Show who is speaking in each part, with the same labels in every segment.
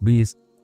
Speaker 1: 20।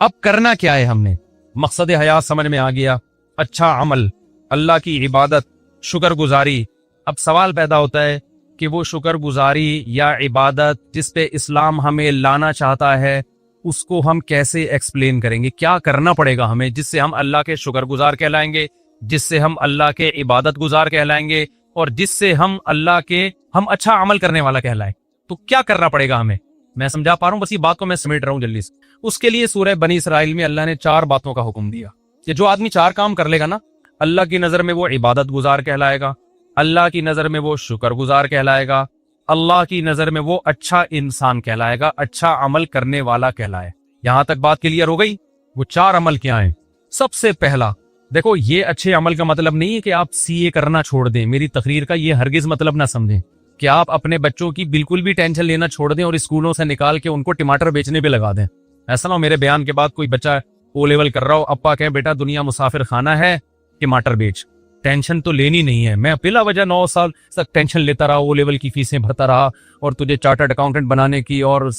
Speaker 1: اب کرنا کیا ہے ہم نے؟ مقصد حیات سمجھ میں آ گیا، اچھا عمل، اللہ کی عبادت، شکر گزاری۔ اب سوال پیدا ہوتا ہے کہ وہ شکر گزاری یا عبادت جس پہ اسلام ہمیں لانا چاہتا ہے اس کو ہم کیسے ایکسپلین کریں گے؟ کیا کرنا پڑے گا ہمیں جس سے ہم اللہ کے شکر گزار کہلائیں گے، جس سے ہم اللہ کے عبادت گزار کہلائیں گے، اور جس سے ہم اللہ کے ہم اچھا عمل کرنے والا کہلائیں؟ تو کیا کرنا پڑے گا ہمیں؟ میں سمجھا پا رہا ہوں، بس یہ بات کو میں سمیٹ رہا ہوں جلدی سے۔ اس کے لیے سورہ بنی اسرائیل میں اللہ نے 4 باتوں کا حکم دیا کہ جو آدمی 4 کام کر لے گا نا، اللہ کی نظر میں وہ عبادت گزار کہلائے گا، اللہ کی نظر میں وہ شکر گزار کہلائے گا، اللہ کی نظر میں وہ اچھا انسان کہلائے گا، اچھا عمل کرنے والا کہلائے۔ یہاں تک بات کلیئر ہو گئی؟ وہ 4 عمل کیا ہیں؟ سب سے پہلا دیکھو، یہ اچھے عمل کا مطلب نہیں ہے کہ آپ CA کرنا چھوڑ دیں، میری تقریر کا یہ ہرگز مطلب نہ سمجھیں کہ آپ اپنے بچوں کی بالکل بھی ٹینشن لینا چھوڑ دیں اور اسکولوں سے نکال کے ان کو ٹماٹر بیچنے پہ لگا دیں۔ ایسا نہ ہو میرے بیان کے بعد کوئی بچہ O لیول کر رہا ہو، ابا کہیں بیٹا دنیا مسافر خانہ ہے، ٹماٹر بیچ۔ ٹینشن تو لینی نہیں ہے۔ میں بلا وجہ 9 سال تک ٹینشن لیتا رہا، O لیول کی فیسیں بھرتا رہا، اور تجھے چارٹرڈ اکاؤنٹنٹ بنانے کی اور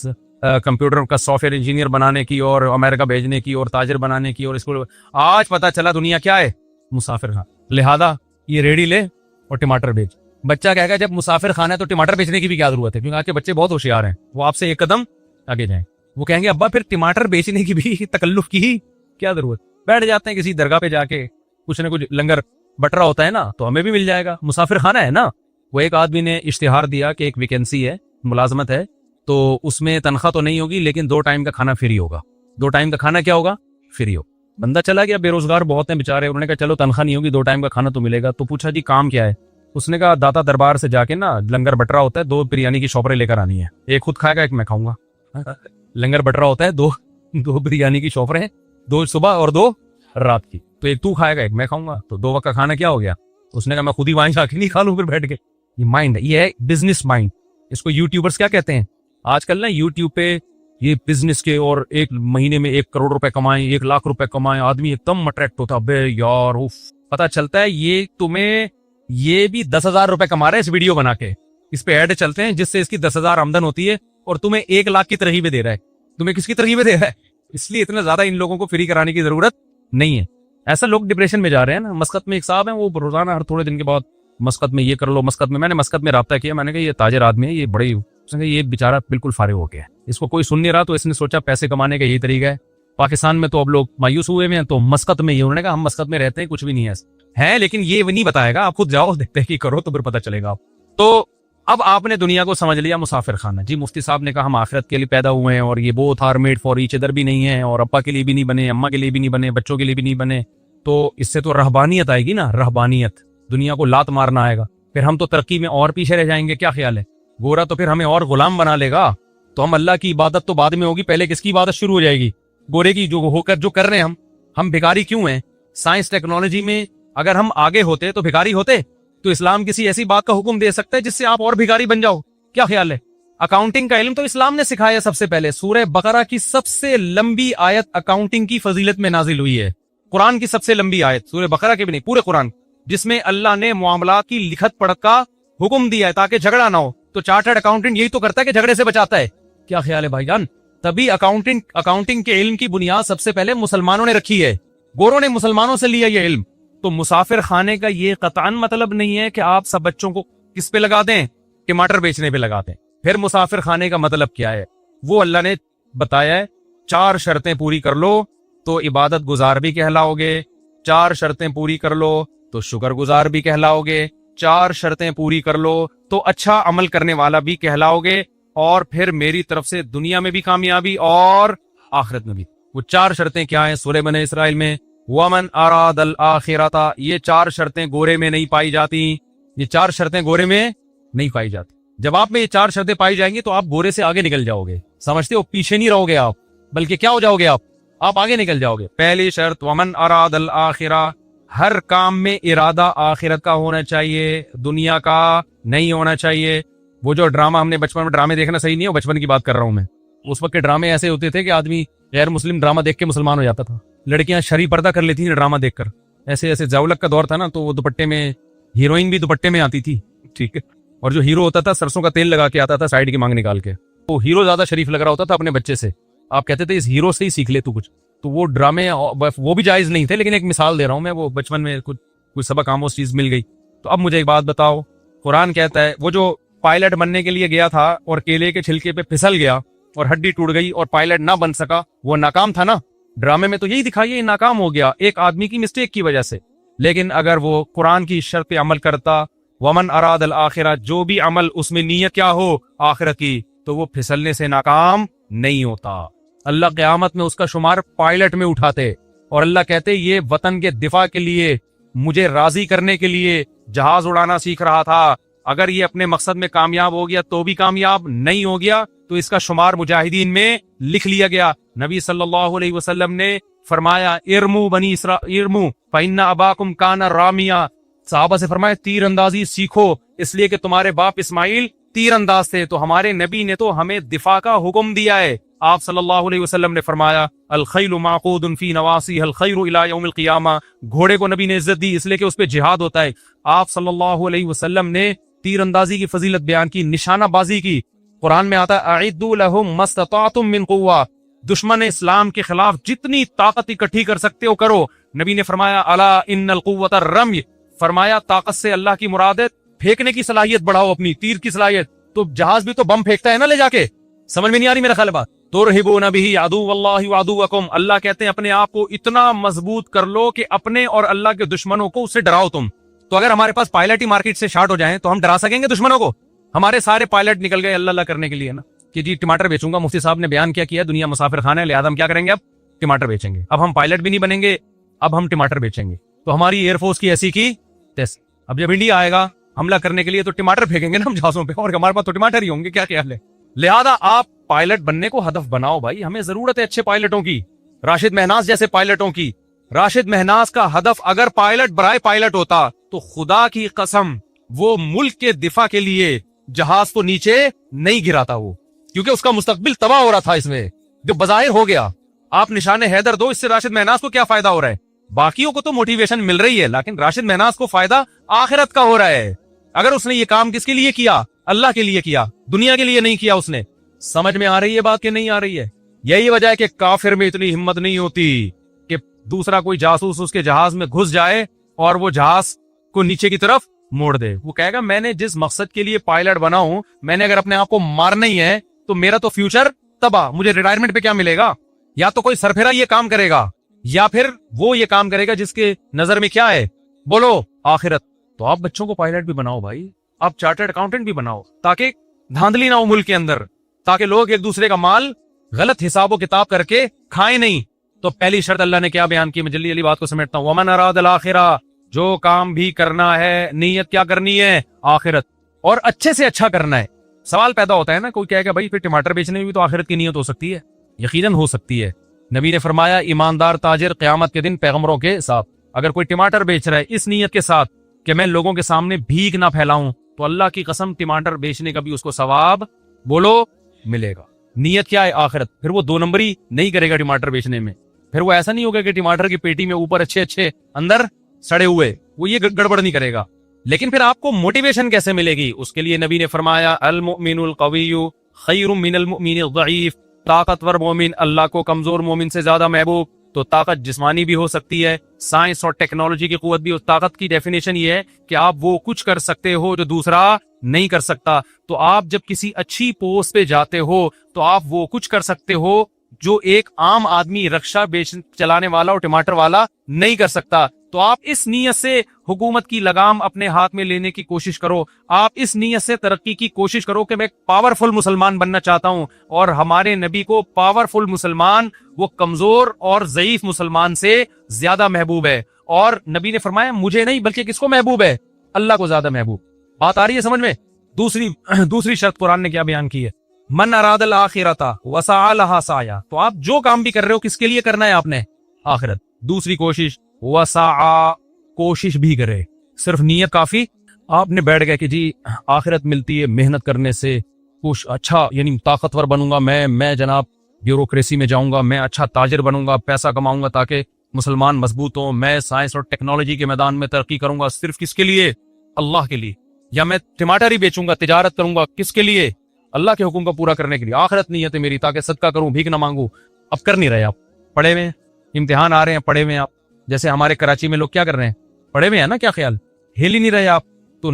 Speaker 1: کمپیوٹر کا سافٹ ویئر انجینئر بنانے کی اور امریکہ بھیجنے کی اور تاجر بنانے کی، اور اسکول آج پتا چلا دنیا کیا ہے؟ مسافر خانہ۔ لہذا یہ ریڑھی لے اور ٹماٹر بیچ۔ بچہ کہے گا جب مسافر خانہ ہے تو ٹماٹر بیچنے کی بھی کیا ضرورت ہے؟ کیونکہ آج کے بچے بہت ہوشیار ہیں، وہ آپ سے ایک قدم آگے جائیں۔ وہ کہیں گے ابا پھر ٹماٹر بیچنے کی بھی تکلف کی کیا ضرورت؟ بیٹھ جاتے ہیں کسی درگاہ پہ جا کے، کچھ نہ کچھ لنگر بٹ رہا ہوتا ہے نا، تو ہمیں بھی مل جائے گا، مسافر خانہ ہے نا۔ وہ ایک آدمی نے اشتہار دیا کہ ایک ویکینسی ہے، ملازمت ہے، تو اس میں تنخواہ تو نہیں ہوگی لیکن 2 ٹائم کا کھانا فری ہوگا۔ 2 ٹائم کا کھانا کیا ہوگا؟ فری ہو۔ بندہ چلا گیا، بے روزگار بہت ہیں بیچارے، انہوں نے کہا چلو تنخواہ نہیں ہوگی 2 ٹائم کا کھانا تو ملے گا۔ تو پوچھا جی کام کیا ہے؟ اس نے کہا داتا دربار سے جا کے نا لنگر بٹرا ہوتا ہے، 2 بریانی کی شاپریں لے کر آنی ہے، ایک خود کھائے گا ایک میں کھاؤں گا۔ لنگر بٹرا ہوتا ہے، 2 بریانی کی شاپریں، 2 صبح اور 2 رات کی، تو ایک تو کھائے گا ایک میں کھاؤں گا، تو 2 وقت کا کھانا کیا ہو گیا؟ اس نے کہا میں خود ہی وہاں جا کے نہیں کھا لوں پھر بیٹھ کے۔ یہ مائنڈ ہے، یہ ہے بزنس مائنڈ۔ اس کو یوٹیوبرز کیا کہتے ہیں آج کل نا؟ یوٹیوب پہ یہ بزنس کے، اور ایک مہینے میں 1 کروڑ روپے کمائیں، 1 لاکھ روپے کمائیں، آدمی ایک دم اٹریکٹ ہوتا، بے یار اوف، پتا چلتا ہے یہ تمہیں یہ بھی 10,000 روپے کما رہا ہے اس ویڈیو بنا کے، اس پہ ایڈ چلتے ہیں جس سے اس کی 10,000 آمدن ہوتی ہے، اور تمہیں 1 لاکھ کی ترغیبیں دے رہا ہے۔ تمہیں کس کی ترغیبیں دے رہا ہے؟ اس لیے اتنا زیادہ ان لوگوں کو فری کرانے کی ضرورت نہیں ہے۔ ایسا لوگ ڈپریشن میں جا رہے ہیں نا۔ مسقط میں ایک صاحب ہیں، وہ روزانہ ہر تھوڑے دن کے بعد مسقط میں یہ کر لو، مسقط میں نے مسقط میں رابطہ کیا، میں نے کہا یہ تاجر آدمی ہے، یہ بڑے، اس نے کہا یہ بیچارہ بالکل فارغ ہو گیا ہے، اس کو کوئی سن نہیں رہا، تو اس نے سوچا پیسے کمانے کا یہی طریقہ ہے۔ پاکستان میں تو اب لوگ مایوس ہوئے ہیں، تو مسقط میں یہ، انہوں نے کہا ہم مسقط میں رہتے ہیں، کچھ بھی نہیں ہے لیکن یہ نہیں بتائے گا، آپ خود جاؤ دیکھتے کہ کرو تو پھر پتہ چلے گا آپ۔ تو اب آپ نے دنیا کو سمجھ لیا مسافر خانہ۔ جی مفتی صاحب نے کہا ہم آخرت کے لیے پیدا ہوئے ہیں، اور یہ both are made for each other بھی نہیں ہے، اور ابا کے لیے بھی نہیں بنے، اماں کے لیے بھی نہیں بنے، بچوں کے لیے بھی نہیں بنے، تو اس سے تو رہبانیت آئے گی نا، رہبانیت، دنیا کو لات مارنا آئے گا، پھر ہم تو ترقی میں اور پیچھے رہ جائیں گے۔ کیا خیال ہے؟ گورا تو پھر ہمیں اور غلام بنا لے گا، تو ہم اللہ کی عبادت تو بعد میں ہوگی، پہلے کس کی عبادت شروع ہو جائے گی؟ گورے کی، جو ہو کر جو کر رہے ہیں ہم بھکاری کیوں ہیں؟ سائنس ٹیکنالوجی میں اگر ہم آگے ہوتے تو بھکاری ہوتے؟ تو اسلام کسی ایسی بات کا حکم دے سکتا ہے جس سے آپ اور بھکاری بن جاؤ؟ کیا خیال ہے؟ اکاؤنٹنگ کا علم تو اسلام نے سکھایا سب سے پہلے۔ سورہ بقرہ کی سب سے لمبی آیت اکاؤنٹنگ کی فضیلت میں نازل ہوئی ہے، قرآن کی سب سے لمبی آیت، سورہ بقرہ کی بھی نہیں، پورے قرآن، جس میں اللہ نے معاملات کی لکھت پڑھ کا حکم دیا ہے تاکہ جھگڑا نہ ہو۔ تو چارٹرڈ اکاؤنٹنٹ یہی تو کرتا ہے کہ جھگڑے سے بچاتا ہے۔ کیا خیال ہے بھائی جان؟ تبھی اکاؤنٹنگ کے علم کی بنیاد سب سے پہلے مسلمانوں نے رکھی ہے، گوروں نے مسلمانوں سے لیا یہ علم۔ تو مسافر خانے کا یہ قطعاً مطلب نہیں ہے کہ آپ سب بچوں کو کس پہ لگا دیں؟ ٹماٹر بیچنے پہ لگا دیں۔ پھر مسافر خانے کا مطلب کیا ہے؟ وہ اللہ نے بتایا ہے 4 شرطیں پوری کر لو تو عبادت گزار بھی کہلاؤ گے، 4 شرطیں پوری کر لو تو شکر گزار بھی کہلاؤ گے، 4 شرطیں پوری کر لو تو اچھا عمل کرنے والا بھی کہلاؤ گے، اور پھر میری طرف سے دنیا میں بھی کامیابی اور آخرت میں بھی۔ وہ 4 شرطیں کیا ہیں؟ سورہ بنی اسرائیل میں وَمَنْ أَرَادَ الْآخِرَةَ، یہ 4 شرطیں گورے میں نہیں پائی جاتی، یہ 4 شرطیں گورے میں نہیں پائی جاتی۔ جب آپ میں یہ 4 شرطیں پائی جائیں گی تو آپ گورے سے آگے نکل جاؤ گے، سمجھتے ہو؟ پیچھے نہیں رہو گے آپ، بلکہ کیا ہو جاؤ گے آپ آگے نکل جاؤ گے۔ پہلی شرط وَمَنْ أَرَادَ الْآخِرَةَ، ہر کام میں ارادہ آخرت کا ہونا چاہیے، دنیا کا نہیں ہونا چاہیے۔ وہ جو ڈرامہ ہم نے بچپن میں، ڈرامے دیکھنا صحیح نہیں ہے، بچپن کی بات کر رہا ہوں میں، اس وقت کے ڈرامے ایسے ہوتے تھے کہ آدمی غیر مسلم ڈرامہ دیکھ کے مسلمان ہو جاتا تھا، لڑکیاں شرعی پردہ کر لیتی تھیں ڈرامہ دیکھ کر، ایسے زاولک کا دور تھا نا، تو وہ دوپٹے میں، ہیروئن بھی دوپٹے میں آتی تھی، ٹھیک ہے، اور جو ہیرو ہوتا تھا سرسوں کا تیل لگا کے آتا تھا سائیڈ کی مانگ نکال کے، وہ ہیرو زیادہ شریف لگ رہا ہوتا تھا اپنے بچے سے، آپ کہتے تھے اس ہیرو سے ہی سیکھ لے تو کچھ، تو وہ ڈرامے وہ بھی جائز نہیں تھے، لیکن ایک مثال دے رہا ہوں میں، وہ بچپن میں کچھ سبق آموز چیز مل گئی. تو اب مجھے ایک بات بتاؤ، قرآن کہتا ہے وہ جو پائلٹ بننے کے لیے گیا تھا اور کیلے کے چھلکے پہ پھسل گیا اور ہڈی ٹوٹ گئی اور پائلٹ نہ بن سکا، وہ ناکام تھا نا. ڈرامے میں تو یہی دکھائیے، ناکام ہو گیا ایک آدمی کی مسٹیک کی وجہ سے. لیکن اگر وہ قرآن کی شرط پہ عمل کرتا، ومن اراد الآخرہ، جو بھی عمل اس میں نیت کیا ہو آخرت کی، تو وہ پھسلنے سے ناکام نہیں ہوتا. اللہ قیامت میں اس کا شمار پائلٹ میں اٹھاتے اور اللہ کہتے یہ وطن کے دفاع کے لیے، مجھے راضی کرنے کے لیے جہاز اڑانا سیکھ رہا تھا. اگر یہ اپنے مقصد میں کامیاب ہو گیا تو بھی کامیاب، نہیں ہو گیا تو اس کا شمار مجاہدین میں لکھ لیا گیا. نبی صلی اللہ علیہ وسلم نے فرمایا ارمو بنی ارمو فإن اباکم کان رامیا. صحابہ سے فرمایا تیر اندازی سیکھو، اس لیے کہ تمہارے باپ اسماعیل تیر انداز تھے. تو ہمارے نبی نے تو ہمیں دفاع کا حکم دیا ہے. آپ صلی اللہ علیہ وسلم نے فرمایا الخیل معقود فی نواصیہ الخیر الی یوم القیامہ. گھوڑے کو نبی نے عزت دی اس لیے کہ اس پہ جہاد ہوتا ہے. آپ صلی اللہ علیہ وسلم نے تیر اندازی کی فضیلت بیان کی، نشانہ بازی کی. قرآن میں آتا ہے اعدوا لهم ما استطعتم من قوہ، دشمن اسلام کے خلاف جتنی طاقت اکٹھی کر سکتے ہو کرو. نبی نے فرمایا الا ان القوۃ الرمی، فرمایا طاقت سے اللہ کی مراد ہے پھینکنے کی صلاحیت بڑھاؤ، اپنی تیر کی صلاحیت. تو جہاز بھی تو بم پھینکتا ہے نا لے جا کے. سمجھ میں نہیں آ رہی میرا خیال بات؟ ترہبون بہ عدو اللہ وعدوکم، اللہ کہتے ہیں اپنے آپ کو اتنا مضبوط کر لو کہ اپنے اور اللہ کے دشمنوں کو اس سے ڈراؤ تم. تو اگر ہمارے پاس پائلٹ ہی مارکیٹ سے شارٹ ہو جائیں تو ہم ڈرا سکیں گے دشمنوں کو؟ ہمارے سارے پائلٹ نکل گئے اللہ اللہ کرنے کے لیے نا، کہ جی ٹماٹر بیچوں گا. مفتی صاحب نے بیان کیا دنیا مسافر خانہ ہے، لہٰذا ہم کیا کریں گے؟ اب ٹماٹر بیچیں گے. اب ہم پائلٹ بھی نہیں بنیں گے، اب ہم ٹماٹر بیچیں گے. تو ہماری ایئر فورس کی ایسی کی تیسی. اب جب انڈیا آئے گا حملہ کرنے کے لیے تو ٹماٹر پھینکیں گے نا ہم جہازوں پہ، اور ہمارے پاس تو ٹماٹر ہی ہوں گے. کیا خیال ہے؟ لہذا آپ پائلٹ بننے کو ہدف بناؤ بھائی. ہمیں ضرورت ہے اچھے پائلٹوں کی، راشد مہناز جیسے پائلٹوں کی. راشد مہناز کا ہدف اگر پائلٹ برائے پائلٹ ہوتا تو خدا کی قسم وہ ملک کے دفاع کے لیے جہاز تو نیچے نہیں گراتا وہ، کیونکہ اس کا مستقبل تباہ ہو رہا تھا اس میں، جو بظاہر ہو گیا. آپ نشان حیدر دو، اس سے راشد مہناز کو کیا فائدہ ہو رہا ہے؟ باقیوں کو تو موٹیویشن مل رہی ہے، لیکن راشد مہناز کو فائدہ آخرت کا ہو رہا ہے. اگر اس نے یہ کام کس کے لیے کیا؟ اللہ کے لیے کیا، دنیا کے لیے نہیں کیا اس نے. سمجھ میں آ رہی ہے بات کہ نہیں آ رہی ہے؟ یہی وجہ ہے کہ کافر میں اتنی ہمت نہیں ہوتی کہ دوسرا کوئی جاسوس اس کے جہاز میں گھس جائے اور وہ جہاز کو نیچے کی طرف موڑ دے. وہ کہے گا میں نے جس مقصد کے لیے پائلٹ بنا ہوں، میں نے اگر اپنے آپ کو مارنا ہی ہے تو میرا تو فیوچر تباہ. مجھے ریٹائرمنٹ پہ کیا ملے گا؟ یا تو کوئی سرفرا یہ کام کرے گا، یا پھر وہ یہ کام کرے گا جس کے نظر میں کیا ہے؟ بولو آخرت. تو آپ بچوں کو پائلٹ بھی بناؤ بھائی، آپ چارٹرڈ اکاؤنٹنٹ بھی بناؤ، تاکہ دھاندلی نہ ہو ملک کے اندر، تاکہ لوگ ایک دوسرے کا مال غلط حساب و کتاب کر کے کھائیں نہیں. تو پہلی شرط اللہ نے کیا بیان کی؟ میں جلدی بات کو سمیٹتا ہوں. ومن اراد الآخرہ، جو کام بھی کرنا ہے نیت کیا کرنی ہے؟ آخرت، اور اچھے سے اچھا کرنا ہے. سوال پیدا ہوتا ہے نا، کوئی کہے گا بھائی پھر ٹماٹر بیچنے میں بھی تو آخرت کی نیت ہو سکتی ہے. یقیناً ہو سکتی ہے. نبی نے فرمایا ایماندار تاجر قیامت کے دن پیغمبروں کے ساتھ. اگر کوئی ٹماٹر بیچ رہا ہے اس نیت کے ساتھ کہ میں لوگوں کے سامنے بھیک نہ پھیلاؤں، تو اللہ کی قسم ٹماٹر بیچنے کا بھی اس کو ثواب بولو ملے گا. نیت کیا ہے؟ آخرت. پھر وہ دو نمبری نہیں کرے گا ٹماٹر بیچنے میں. پھر وہ ایسا نہیں ہوگا کہ ٹماٹر کی پیٹی میں اوپر اچھے اندر سڑے ہوئے، وہ یہ گڑبڑ نہیں کرے گا. لیکن پھر آپ کو موٹیویشن کیسے ملے گی؟ اس کے لیے نبی نے فرمایا المؤمن القوی خیر من المؤمن الضعیف. طاقتور مومن اللہ کو کمزور مومن سے زیادہ محبوب. تو طاقت جسمانی بھی ہو سکتی ہے، سائنس اور ٹیکنالوجی کی قوت بھی. اس طاقت کی ڈیفینیشن یہ ہے کہ آپ وہ کچھ کر سکتے ہو جو دوسرا نہیں کر سکتا. تو آپ جب کسی اچھی پوسٹ پہ جاتے ہو تو آپ وہ کچھ کر سکتے ہو جو ایک عام آدمی رکشہ چلانے والا اور ٹماٹر والا نہیں کر سکتا. تو آپ اس نیت سے حکومت کی لگام اپنے ہاتھ میں لینے کی کوشش کرو. آپ اس نیت سے ترقی کی کوشش کرو کہ میں پاورفل مسلمان بننا چاہتا ہوں. اور ہمارے نبی کو پاورفل مسلمان وہ کمزور اور ضعیف مسلمان سے زیادہ محبوب ہے. اور نبی نے فرمایا مجھے نہیں بلکہ کس کو محبوب ہے؟ اللہ کو زیادہ محبوب. بات آ رہی ہے سمجھ میں؟ دوسری شرط قرآن نے کیا بیان کی ہے؟ من اراد الآخرۃ وسعى لها سعیا. تو آپ جو کام بھی کر رہے ہو کس کے لیے کرنا ہے آپ نے؟ آخرت. دوسری کوشش وسعى، کوشش بھی کرے، صرف نیت کافی. آپ نے بیٹھ گئے کہ جی آخرت ملتی ہے محنت کرنے سے، کچھ اچھا یعنی طاقتور بنوں گا میں جناب بیوروکریسی میں جاؤں گا، میں اچھا تاجر بنوں گا، پیسہ کماؤں گا تاکہ مسلمان مضبوط ہوں، میں سائنس اور ٹیکنالوجی کے میدان میں ترقی کروں گا. صرف کس کے لیے؟ اللہ کے لیے. یا میں ٹماٹر ہی بیچوں گا، تجارت کروں گا، کس کے لیے؟ اللہ کے حکم کا پورا کرنے کے لیے. آخرت نیت ہے میری تاکہ صدقہ کروں، بھیک نہ مانگوں. اب کر نہیں رہے آپ، پڑھے ہوئے امتحان آ رہے ہیں, پڑھے ہوئے ہیں آپ, جیسے ہمارے کراچی میں لوگ کیا کر رہے ہیں, پڑھے ہوئے ہیں نا, کیا خیال, ہل ہی نہیں رہے آپ, تو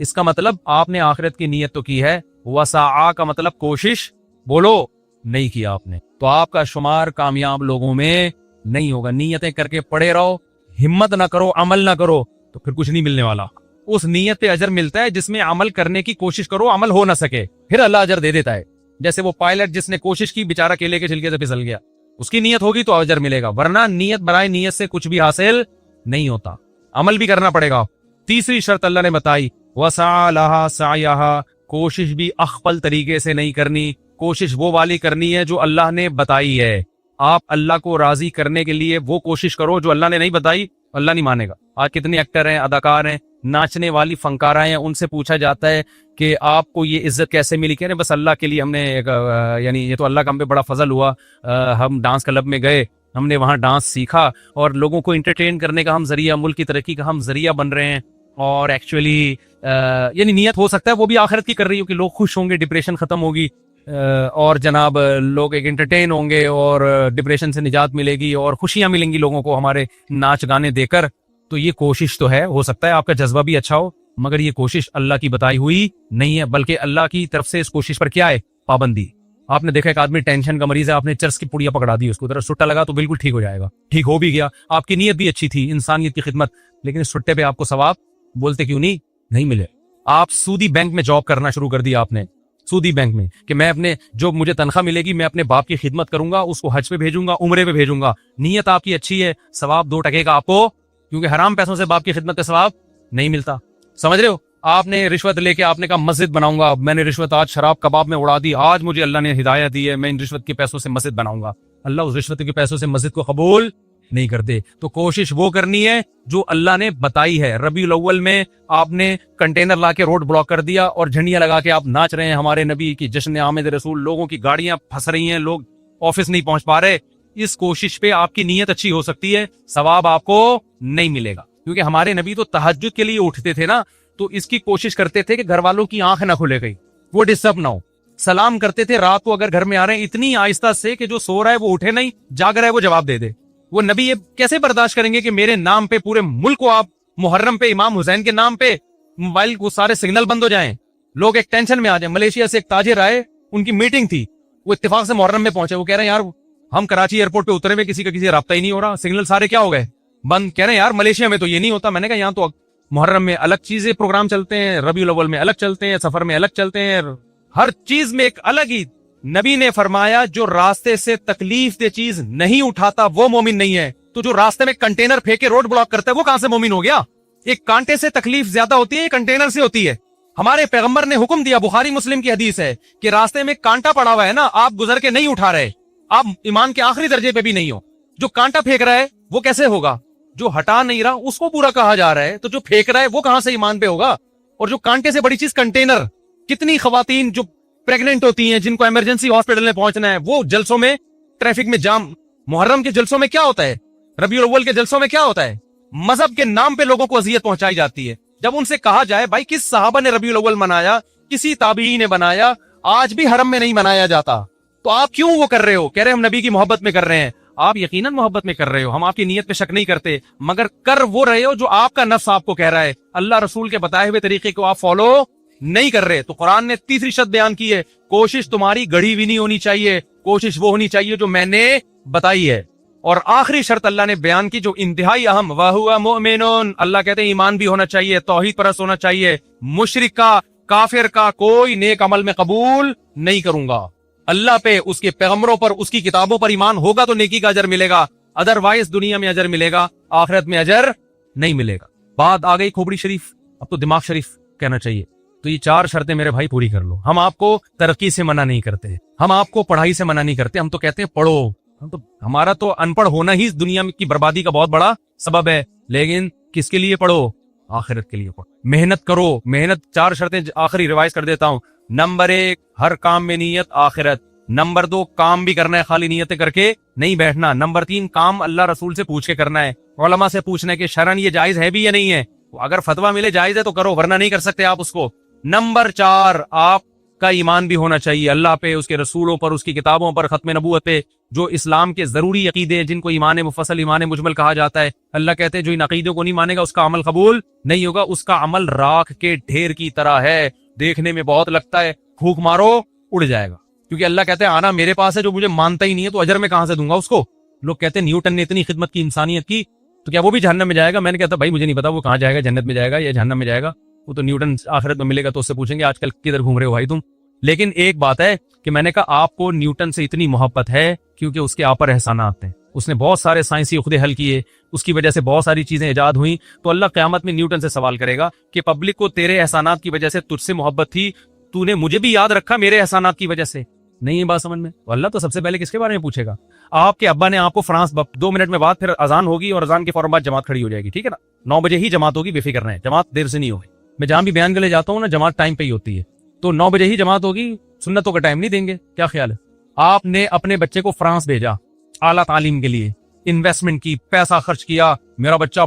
Speaker 1: اس کا مطلب آپ نے آخرت کی نیت تو کی ہے, وسعا کا مطلب کوشش بولو نہیں کیا آپ نے, تو آپ کا شمار کامیاب لوگوں میں نہیں ہوگا. نیتیں کر کے پڑے رہو, ہمت نہ کرو, عمل نہ کرو, تو پھر کچھ نہیں ملنے والا. اس نیت پہ اجر ملتا ہے جس میں عمل کرنے کی کوشش کرو, عمل ہو نہ سکے, پھر اللہ اجر دے دیتا ہے. جیسے وہ پائلٹ جس نے کوشش کی, بیچارہ کیلے کے چھلکے سے پھسل گیا, اس کی نیت ہوگی تو اجر ملے گا, ورنہ نیت برائے نیت سے کچھ بھی حاصل نہیں ہوتا, عمل بھی کرنا پڑے گا. تیسری شرط اللہ نے بتائی, وسعى لها سعيها, کوشش بھی اخفل طریقے سے نہیں کرنی, کوشش وہ والی کرنی ہے جو اللہ نے بتائی ہے. آپ اللہ کو راضی کرنے کے لیے وہ کوشش کرو جو اللہ نے نہیں بتائی, اللہ نہیں مانے گا. آج کتنے ایکٹر ہیں, اداکار ہیں, ناچنے والی فنکارہ ہیں, ان سے پوچھا جاتا ہے کہ آپ کو یہ عزت کیسے ملی, کہہ رہے بس اللہ کے لیے ہم نے یعنی یہ تو اللہ کا ہم پہ بڑا فضل ہوا, ہم ڈانس کلب میں گئے, ہم نے وہاں ڈانس سیکھا, اور لوگوں کو انٹرٹین کرنے کا ہم ذریعہ, ملک کی ترقی کا ہم ذریعہ بن رہے ہیں. اور ایکچولی یعنی نیت ہو سکتا ہے وہ بھی آخرت کی کر رہی ہو کہ لوگ خوش ہوں گے, ڈپریشن ختم ہوگی, اور جناب لوگ ایک انٹرٹین ہوں گے, اور ڈپریشن سے نجات ملے گی, اور خوشیاں ملیں گی لوگوں کو ہمارے ناچ گانے دے کر. تو یہ کوشش تو ہے, ہو سکتا ہے آپ کا جذبہ بھی اچھا ہو, مگر یہ کوشش اللہ کی بتائی ہوئی نہیں ہے, بلکہ اللہ کی طرف سے اس کوشش پر کیا ہے, پابندی. آپ نے دیکھا ایک آدمی ٹینشن کا مریض ہے, آپ نے چرس کی پڑیا پکڑا دی, اس کو ذرا سٹا لگا تو بالکل ٹھیک ہو جائے گا, ٹھیک ہو بھی گیا, آپ کی نیت بھی اچھی تھی, انسانیت کی خدمت, لیکن اس سٹے پہ آپ کو ثواب بولتے کیوں نہیں ملے. آپ سودی بینک میں جاب کرنا شروع کر دیا آپ نے, سودی بینک میں, کہ میں اپنے جو مجھے تنخواہ ملے گی میں اپنے باپ کی خدمت کروں گا, اس کو حج پہ بھیجوں گا, عمرے پہ بھیجوں گا. نیت آپ کی اچھی ہے, ثواب 2% کا آپ کو, کیونکہ حرام پیسوں سے باپ کی خدمت کا ثواب نہیں ملتا. سمجھ رہے ہو, آپ نے رشوت لے کے آپ نے کہا مسجد بناؤں گا, میں نے رشوت آج شراب کباب میں اڑا دی, آج مجھے اللہ نے ہدایت دی ہے, میں ان رشوت کے پیسوں سے مسجد بناؤں گا. اللہ اس رشوت کے پیسوں سے مسجد کو قبول نہیں کرتے. تو کوشش وہ کرنی ہے جو اللہ نے بتائی ہے. ربیع الاول میں آپ نے کنٹینر لا کے روڈ بلاک کر دیا اور جھنڈیاں لگا کے آپ ناچ رہے ہیں ہمارے نبی کی جشن آمد رسول, لوگوں کی گاڑیاں پھنس رہی ہیں, لوگ آفس نہیں پہنچ پا رہے. اس کوشش پہ آپ کی نیت اچھی ہو سکتی ہے, ثواب آپ کو نہیں ملے گا, کیونکہ ہمارے نبی تو تہجد کے لیے اٹھتے تھے نا, تو اس کی کوشش کرتے تھے کہ گھر والوں کی آنکھ نہ کھلے گئی, وہ ڈسٹرب نہ ہو. سلام کرتے تھے رات کو اگر گھر میں آ رہے ہیں اتنی آہستہ سے کہ جو سو رہا ہے وہ اٹھے نہیں, جاگ رہا ہے وہ جواب دے دے. وہ نبی یہ کیسے برداشت کریں گے کہ میرے نام پہ پورے ملک کو آپ محرم پہ امام حسین کے نام پہ موبائل کو سارے سگنل بند ہو جائیں, لوگ ایک ٹینشن میں آ جائیں. ملیشیا سے ایک تاجر آئے, ان کی میٹنگ تھی, وہ اتفاق سے محرم میں پہنچے, وہ کہہ رہے ہیں یار ہم کراچی ایئرپورٹ پہ اترے ہوئے کسی کا کسی رابطہ ہی نہیں ہو رہا, سگنل سارے کیا ہو گئے بند. کہہ رہے ہیں یار ملیشیا میں تو یہ نہیں ہوتا. میں نے کہا یہاں تو محرم میں الگ چیزیں پروگرام چلتے ہیں, ربیع الاول میں الگ چلتے ہیں, سفر میں الگ چلتے ہیں, ہر چیز میں ایک الگ ہی. نبی نے فرمایا جو راستے سے تکلیف دہ چیز نہیں اٹھاتا وہ مومن نہیں ہے. تو جو راستے میں کنٹینر پھینکے روڈ بلاک کرتا ہے وہ کہاں سے مومن ہو گیا؟ ایک کانٹے سے تکلیف زیادہ ہوتی ہے, ایک کنٹینر سے ہوتی ہے. ہمارے پیغمبر نے حکم دیا, بخاری مسلم کی حدیث ہے, کہ راستے میں کانٹا پڑا ہوا ہے نا, آپ گزر کے نہیں اٹھا رہے, آپ ایمان کے آخری درجے پہ بھی نہیں ہو. جو کانٹا پھینک رہا ہے وہ کیسے ہوگا؟ جو ہٹا نہیں رہا اس کو پورا کہا جا رہا ہے, تو جو پھینک رہا ہے وہ کہاں سے ایمان پہ ہوگا؟ اور جو کانٹے سے بڑی چیز کنٹینر, کتنی خواتین جو پریگننٹ ہوتی ہیں جن کو ایمرجنسی ہاسپٹل میں پہنچنا ہے, وہ جلسوں میں ٹریفک میں جام. محرم کے جلسوں میں کیا ہوتا ہے, ربیع الاول کے جلسوں میں کیا ہوتا ہے؟ مذہب کے نام پہ لوگوں کو اذیت پہنچائی جاتی ہے. جب ان سے کہا جائے بھائی کس صحابہ نے ربیع الاول منایا, کسی تابعی نے بنایا, آج بھی حرم میں نہیں منایا جاتا, تو آپ کیوں وہ کر رہے ہو؟ کہہ رہے ہم نبی کی محبت میں کر رہے ہیں. آپ یقیناً محبت میں کر رہے ہو, ہم آپ کی نیت پہ شک نہیں کرتے, مگر کر وہ رہے ہو جو آپ کا نفس آپ کو کہہ رہا ہے. اللہ رسول کے بتائے ہوئے طریقے کو آپ فالو نہیں کر رہے. تو قرآن نے تیسری شرط بیان کی ہے, کوشش تمہاری گڑھی ہوئی نہیں ہونی چاہیے, کوشش وہ ہونی چاہیے جو میں نے بتائی ہے. اور آخری شرط اللہ نے بیان کی جو انتہائی اہم, وَهُوَ مُؤْمِنٌ, اللہ کہتے ہیں ایمان بھی ہونا چاہیے, توحید پرست ہونا چاہیے. مشرک کا, کافر کا کوئی نیک عمل میں قبول نہیں کروں گا. اللہ پہ, اس کے پیغمبروں پر, اس کی کتابوں پر ایمان ہوگا تو نیکی کا اجر ملے گا, ادروائز دنیا میں اجر ملے گا, آخرت میں اجر نہیں ملے گا. بات آ گئی کھوپڑی شریف, اب تو دماغ شریف کہنا چاہیے. تو یہ 4 شرطیں میرے بھائی پوری کر لو. ہم آپ کو ترقی سے منع نہیں کرتے, ہم آپ کو پڑھائی سے منع نہیں کرتے, ہم تو کہتے ہیں پڑھو. ہمارا تو ان پڑھ ہونا ہی دنیا کی بربادی کا بہت بڑا سبب ہے, لیکن کس کے لیے پڑھو؟ آخرت کے لیے پڑھو, محنت کرو. محنت 4 شرطیں آخری ریوائز کر دیتا ہوں. نمبر 1, ہر کام میں نیت آخرت. نمبر 2, کام بھی کرنا ہے, خالی نیتیں کر کے نہیں بیٹھنا. نمبر 3, کام اللہ رسول سے پوچھ کے کرنا ہے, علماء سے پوچھنا ہے کہ شرعن یہ جائز ہے بھی یا نہیں ہے. اگر فتویٰ ملے جائز ہے تو کرو, ورنہ نہیں کر سکتے آپ اس کو. نمبر 4, آپ کا ایمان بھی ہونا چاہیے, اللہ پہ, اس کے رسولوں پر, اس کی کتابوں پر, ختم نبوت پہ, جو اسلام کے ضروری عقیدے ہیں جن کو ایمان مفصل, ایمان مجمل کہا جاتا ہے. اللہ کہتے ہیں جو ان عقیدوں کو نہیں مانے گا اس کا عمل قبول نہیں ہوگا, اس کا عمل راکھ کے ڈھیر کی طرح ہے, دیکھنے میں بہت لگتا ہے, پھونک مارو اڑ جائے گا. کیونکہ اللہ کہتے ہیں آنا میرے پاس ہے, جو مجھے مانتا ہی نہیں ہے تو اجر میں کہاں سے دوں گا اس کو. لوگ کہتے ہیں نیوٹن نے اتنی خدمت کی انسانیت کی تو کیا وہ بھی جہنم میں جائے گا؟ میں نے کہتا بھائی مجھے نہیں پتا وہ کہاں جائے گا, جنت میں جائے گا یا جہنم میں جائے گا, وہ تو نیوٹن آخرت میں ملے گا تو اس سے پوچھیں گے آج کل کدھر گھوم رہے ہو بھائی تم. لیکن ایک بات ہے کہ میں نے کہا آپ کو نیوٹن سے اتنی محبت ہے کیونکہ اس کے آپ پر احسانات ہیں, اس نے بہت سارے سائنسی عقدے حل کیے, اس کی وجہ سے بہت ساری چیزیں ایجاد ہوئیں. تو اللہ قیامت میں نیوٹن سے سوال کرے گا کہ پبلک کو تیرے احسانات کی وجہ سے تجھ سے محبت تھی, تو نے مجھے بھی یاد رکھا میرے احسانات کی وجہ سے, نہیں ہے بات سمجھ میں؟ تو اللہ تو سب سے پہلے کس کے بارے میں پوچھے گا؟ آپ کے ابا نے آپ کو فرانس 2 منٹ میں بعد پھر اذان ہوگی اور اذان کے فوراً بعد جماعت کھڑی ہو جائے گی, ٹھیک ہے نا, 9 بجے ہی جماعت ہوگی, بے فکر رہیں, جماعت دیر سے نہیں ہوگی. میں جہاں بھی بیان کے لیے جاتا ہوں نا جماعت ٹائم پہ ہی ہوتی ہے, تو 9 بجے ہی جماعت ہوگی, سنتوں کا ٹائم نہیں دیں گے. کیا خیال ہے؟ آپ نے اپنے بچے کو فرانس بھیجا اعلیٰ تعلیم کے لیے, انویسٹمنٹ کی, پیسہ خرچ کیا, میرا بچہ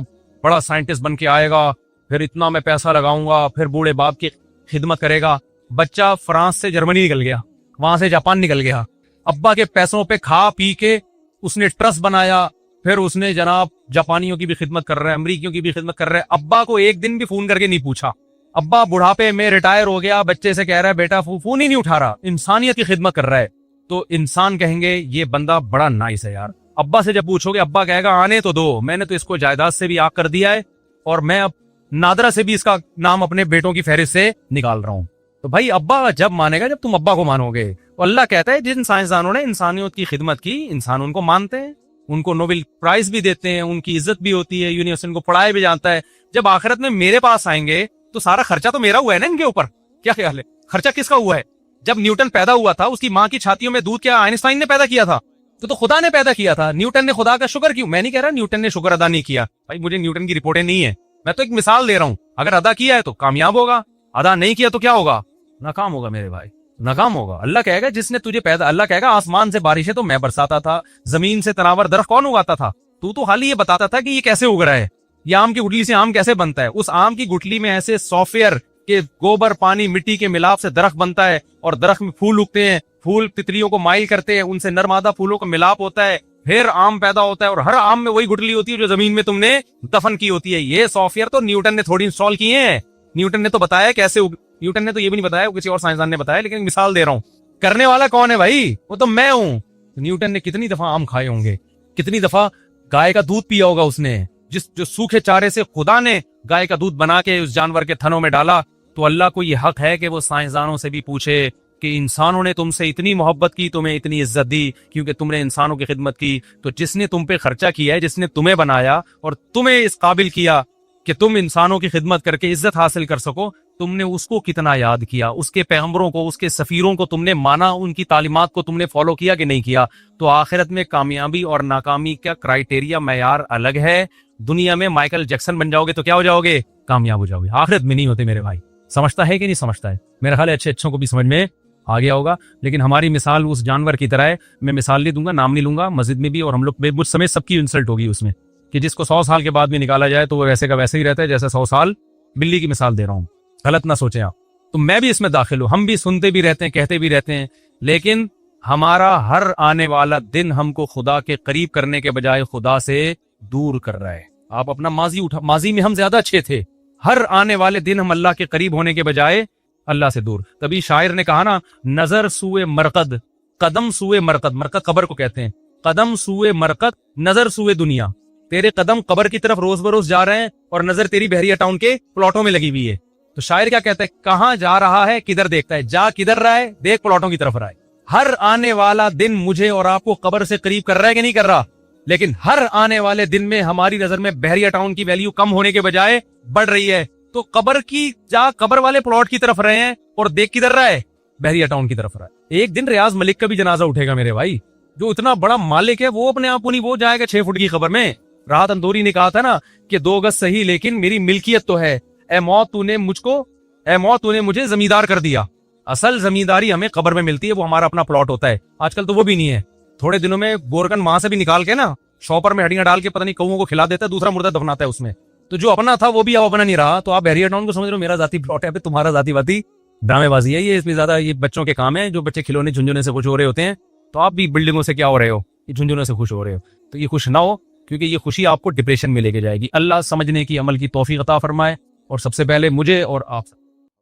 Speaker 1: بڑا سائنٹسٹ بن کے آئے گا, پھر اتنا میں پیسہ لگاؤں گا, پھر بوڑھے باپ کی خدمت کرے گا. بچہ فرانس سے جرمنی نکل گیا, وہاں سے جاپان نکل گیا, ابا کے پیسوں پہ کھا پی کے اس نے ٹرسٹ بنایا, پھر اس نے جناب جاپانیوں کی بھی خدمت کر رہا ہے, امریکیوں کی بھی خدمت کر رہا ہے. ابا کو ایک دن بھی فون کر کے نہیں پوچھا, ابا بڑھاپے میں ریٹائر ہو گیا, بچے سے کہہ رہا ہے بیٹا فون ہی نہیں اٹھا رہا, انسانیت کی خدمت کر رہا ہے. تو انسان کہیں گے یہ بندہ بڑا نائس ہے یار. ابا سے جب پوچھو گے ابا کہے گا آنے تو دو, میں نے تو اس کو جائیداد سے بھی آگ کر دیا ہے اور میں اب نادرہ سے بھی اس کا نام اپنے بیٹوں کی فہرست سے نکال رہا ہوں. تو بھائی ابا جب مانے گا جب تم ابا کو مانو گے. تو اللہ کہتا ہے جن سائنسدانوں نے انسانیت کی خدمت کی, انسان ان کو مانتے ہیں, ان کو نوبل پرائز بھی دیتے ہیں, ان کی عزت بھی ہوتی ہے, یونیورسٹی ان کو پڑھایا بھی جانتا ہے. جب آخرت میں میرے پاس آئیں گے تو سارا خرچہ تو میرا ہوا ہے نا ان کے اوپر. کیا خیال ہے؟ خرچہ کس کا ہوا ہے؟ جب نیوٹن پیدا ہوا تھا اس کی ماں کی چھاتیوں میں دودھ کیا آئنسٹائن نے پیدا کیا تھا؟ تو خدا نے پیدا کیا تھا. نیوٹن نے خدا کا شکر کیوں؟ میں نہیں کہہ رہا نیوٹن نے شکر ادا نہیں کیا, بھائی مجھے نیوٹن کی رپورٹیں نہیں ہے, میں تو ایک مثال دے رہا ہوں. اگر ادا کیا ہے تو کامیاب ہوگا, ادا نہیں کیا تو کیا ہوگا؟ ناکام ہوگا میرے بھائی, ناکام ہوگا. اللہ کہے گا جس نے تجھے پیدا, اللہ کہے گا آسمان سے بارشیں تو میں برساتا تھا, زمین سے تناور درخت کون اگاتا تھا؟ تو خالی یہ بتاتا تھا کہ یہ کیسے اگ رہا ہے, یہ آم کی گٹلی سے آم کیسے بنتا ہے. اس آم کی گٹلی میں ایسے سافٹ ویئر کہ گوبر پانی مٹی کے ملاپ سے درخت بنتا ہے, اور درخت میں پھول اگتے ہیں, پھول تتلیوں کو مائل کرتے ہیں, ان سے نر مادہ پھولوں کا ملاپ ہوتا ہے, پھر آم پیدا ہوتا ہے, اور ہر آم میں وہی گٹلی ہوتی ہے جو زمین میں تم نے دفن کی ہوتی ہے. یہ سافٹ ویئر تو نیوٹن نے تھوڑی انسٹال کیے ہیں, نیوٹن نے تو بتایا کیسے نیوٹن نے تو یہ بھی نہیں بتایا, کسی اور سائنسدان نے بتایا, لیکن مثال دے رہا ہوں. کرنے والا کون ہے بھائی؟ وہ تو میں ہوں. نیوٹن نے کتنی دفعہ آم کھائے ہوں گے, کتنی دفعہ گائے کا دودھ پیا ہوگا اس نے, جو سوکھے چارے سے خدا نے گائے کا دودھ بنا کے اس جانور کے تھنوں میں ڈالا. تو اللہ کو یہ حق ہے کہ وہ سائنسدانوں سے بھی پوچھے کہ انسانوں نے تم سے اتنی محبت کی, تمہیں اتنی عزت دی کیونکہ تم نے انسانوں کی خدمت کی. تو جس نے تم پہ خرچہ کیا ہے, جس نے تمہیں بنایا اور تمہیں اس قابل کیا کہ تم انسانوں کی خدمت کر کے عزت حاصل کر سکو, تم نے اس کو کتنا یاد کیا, اس کے پیغمبروں کو, اس کے سفیروں کو تم نے مانا, ان کی تعلیمات کو تم نے فالو کیا کہ نہیں کیا. تو آخرت میں کامیابی اور ناکامی کا کرائیٹیریا معیار الگ ہے. دنیا میں مائیکل جیکسن بن جاؤ گے تو کیا ہو جاؤ گے؟ کامیاب ہو جاؤ گے. آخرت میں نہیں ہوتے میرے بھائی. سمجھتا ہے کہ نہیں سمجھتا ہے؟ میرا خیال ہے اچھے اچھوں کو بھی سمجھ میں آ گیا ہوگا. لیکن ہماری مثال اس جانور کی طرح ہے, میں مثال نہیں دوں گا, نام نہیں لوں گا, مسجد میں بھی اور ہم لوگ مجھ سمیت سب کی انسلٹ ہوگی اس میں, کہ جس کو 100 سال کے بعد بھی نکالا جائے تو وہ ویسے کا ویسے ہی رہتا ہے جیسے 100 سال. بلی کی مثال دے رہا ہوں, غلط نہ سوچیں آپ. تو میں بھی اس میں داخل ہوں, ہم بھی سنتے بھی رہتے ہیں, کہتے بھی رہتے ہیں, لیکن ہمارا ہر آنے والا دن ہم کو خدا کے قریب کرنے کے بجائے خدا سے دور کر رہا ہے. آپ اپنا ماضی میں ہم زیادہ اچھے تھے, ہر آنے والے دن ہم اللہ کے قریب ہونے کے بجائے اللہ سے دور. تبھی شاعر نے کہا نا, نظر سوئے مرقد قدم سوئے مرقد, مرقد قبر کو کہتے ہیں, قدم سوئے مرقد نظر سوئے دنیا. تیرے قدم قبر کی طرف روز بروز جا رہے ہیں اور نظر تیری بحریہ ٹاؤن کے پلاٹوں میں لگی ہوئی ہے. تو شاعر کیا کہتا ہے, کہاں جا رہا ہے کدھر دیکھتا ہے, جا کدھر رہا ہے دیکھ پلاٹوں کی طرف رہا ہے. ہر آنے والا دن مجھے اور آپ کو قبر سے قریب کر رہا ہے کہ نہیں کر رہا؟ لیکن ہر آنے والے دن میں ہماری نظر میں بحریہ ٹاؤن کی ویلیو کم ہونے کے بجائے بڑھ رہی ہے. تو قبر کی جا قبر والے پلاٹ کی طرف رہے ہیں اور دیکھ کدھر رہا ہے؟ بحریہ ٹاؤن کی طرف رہا ہے. ایک دن ریاض ملک کا بھی جنازہ اٹھے گا میرے بھائی, جو اتنا بڑا مالک ہے وہ اپنے آپ کو نہیں, وہ جائے گا 6 فٹ کی قبر میں. راحت اندوری نے کہا تھا نا کہ 2 گز صحیح لیکن میری ملکیت تو ہے, اے موت تو نے مجھے زمیندار کر دیا. اصل زمینداری ہمیں قبر میں ملتی ہے, وہ ہمارا اپنا پلاٹ ہوتا ہے. آج کل تو وہ بھی نہیں ہے. تھوڑے دنوں میں گورکن ماں سے بھی نکال کے نا شاپر میں ہڈیاں ڈال کے پتہ نہیں کووں کو کھلا دیتا ہے, دوسرا مردہ دفناتا ہے اس میں. تو جو اپنا تھا وہ بھی اب اپنا نہیں رہا. تو آپ بحریہ ٹاؤن کو سمجھ رہے ہو میرا ذاتی پلاٹ ہے, تمہارا ذاتی ڈرامے بازی ہے یہ، اس میں زیادہ یہ بچوں کے کام ہیں. جو بچے کھلونے جھنجھونے سے خوش ہو رہے ہوتے ہیں، تو آپ بھی بلڈنگوں سے کیا ہو رہے ہو، یہ جھنجھونے سے خوش ہو رہے ہو، تو یہ خوش نہ ہو، کیونکہ یہ خوشی آپ کو ڈپریشن میں لے کے جائے گی. اللہ سمجھنے کی، عمل کی توفیق عطا فرمائے، اور سب سے پہلے مجھے اور آپ